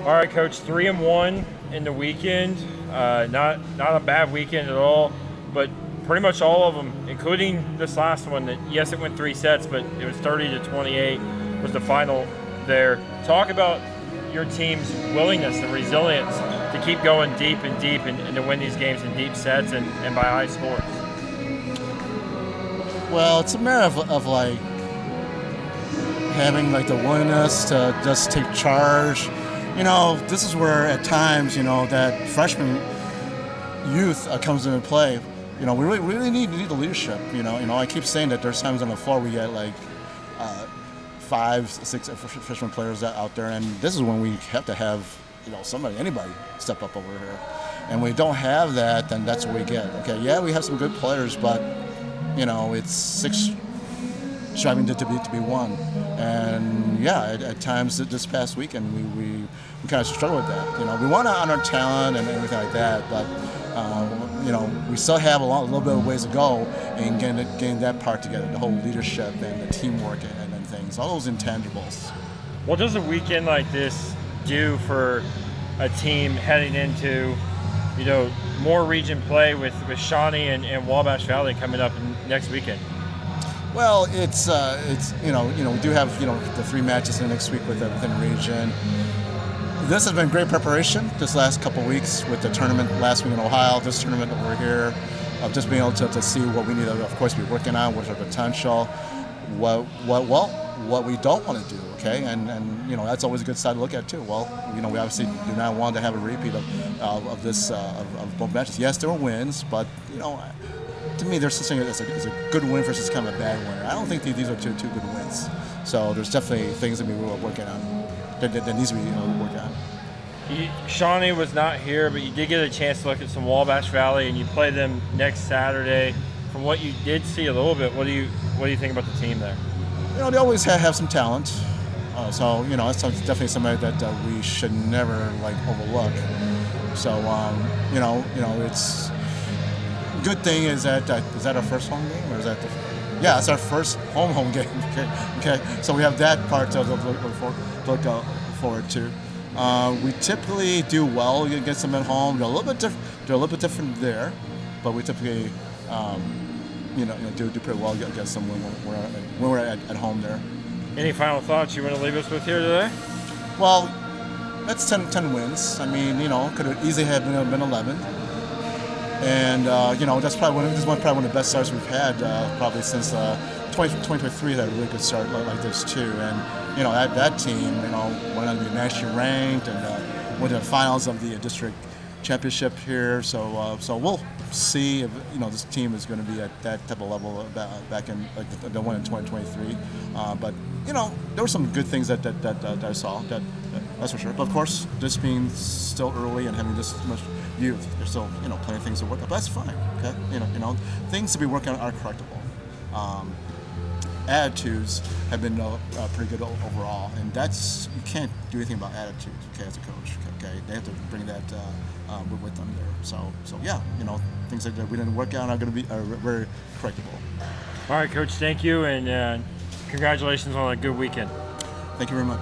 All right, Coach, 3-1 in the weekend. Not a bad weekend at all, but pretty much all of them, including this last one. That yes, it went 3 sets, but it was 30-28 was the final there. Talk about your team's willingness and resilience to keep going deep and to win these games in deep sets and by high scores. Well, it's a matter of like having like the willingness to just take charge. You know, this is where at times, you know, that freshman youth comes into play. You know, we really need the leadership. You know, I keep saying that there's times on the floor we get like 5, 6 freshman players out there, and this is when we have to have, you know, anybody step up over here. And when we don't have that, then that's what we get. Okay, yeah, we have some good players, but you know, it's 6 striving to be 1. And yeah, at times this past weekend we kind of struggle with that. You know, we want to honor talent and everything like that, but you know, we still have a little bit of ways to go in getting that part together, the whole leadership and the teamwork and things, all those intangibles. What does a weekend like this do for a team heading into, you know, more region play with Shawnee and Wabash Valley coming up next weekend? Well, it's you know we do have, you know, the 3 matches in next week within the region. This has been great preparation this last couple weeks with the tournament last week in Ohio, this tournament over here, of just being able to see what we need to, of course, be working on, what's our potential, what we don't want to do, okay, and you know, that's always a good side to look at too. Well, you know, we obviously do not want to have a repeat of both matches. Yes, there were wins, but you know, to me, there's such thing as a good win versus kind of a bad win. I don't think these are two good wins. So there's definitely things that we were working on that needs to be worked on. Shawnee was not here, but you did get a chance to look at some Wabash Valley, and you play them next Saturday. From what you did see a little bit, what do you think about the team there? You know, they always have some talent. So you know, it's definitely somebody that we should never like overlook. So you know, it's. Good thing is that our first home game, or is that yeah, it's our first home game. Okay, so we have that part to look forward to. We typically do well against them at home. They're a little bit different there, but we typically you know do pretty well against them when we're at home there. Any final thoughts you want to leave us with here today? Well, that's 10 wins. I mean, you know, could have easily have been 11. And you know, that's probably one of the best starts we've had probably since 2023. Had a really good start like this too. And you know, that team, you know, went on to be nationally ranked and went to the finals of the district championship here. So we'll see if, you know, this team is going to be at that type of level back in like the one in 2023. But you know, there were some good things that I saw. That's for sure. But of course, this being still early and having this much youth, there's still, you know, plenty of things to work on. But that's fine. Okay, you know, things to be working on are correctable. Attitudes have been pretty good overall, and that's, you can't do anything about attitudes. Okay, as a coach, okay, they have to bring that with them there. So yeah, you know, things that we didn't work on are going to be very correctable. All right, Coach, thank you, and congratulations on a good weekend. Thank you very much.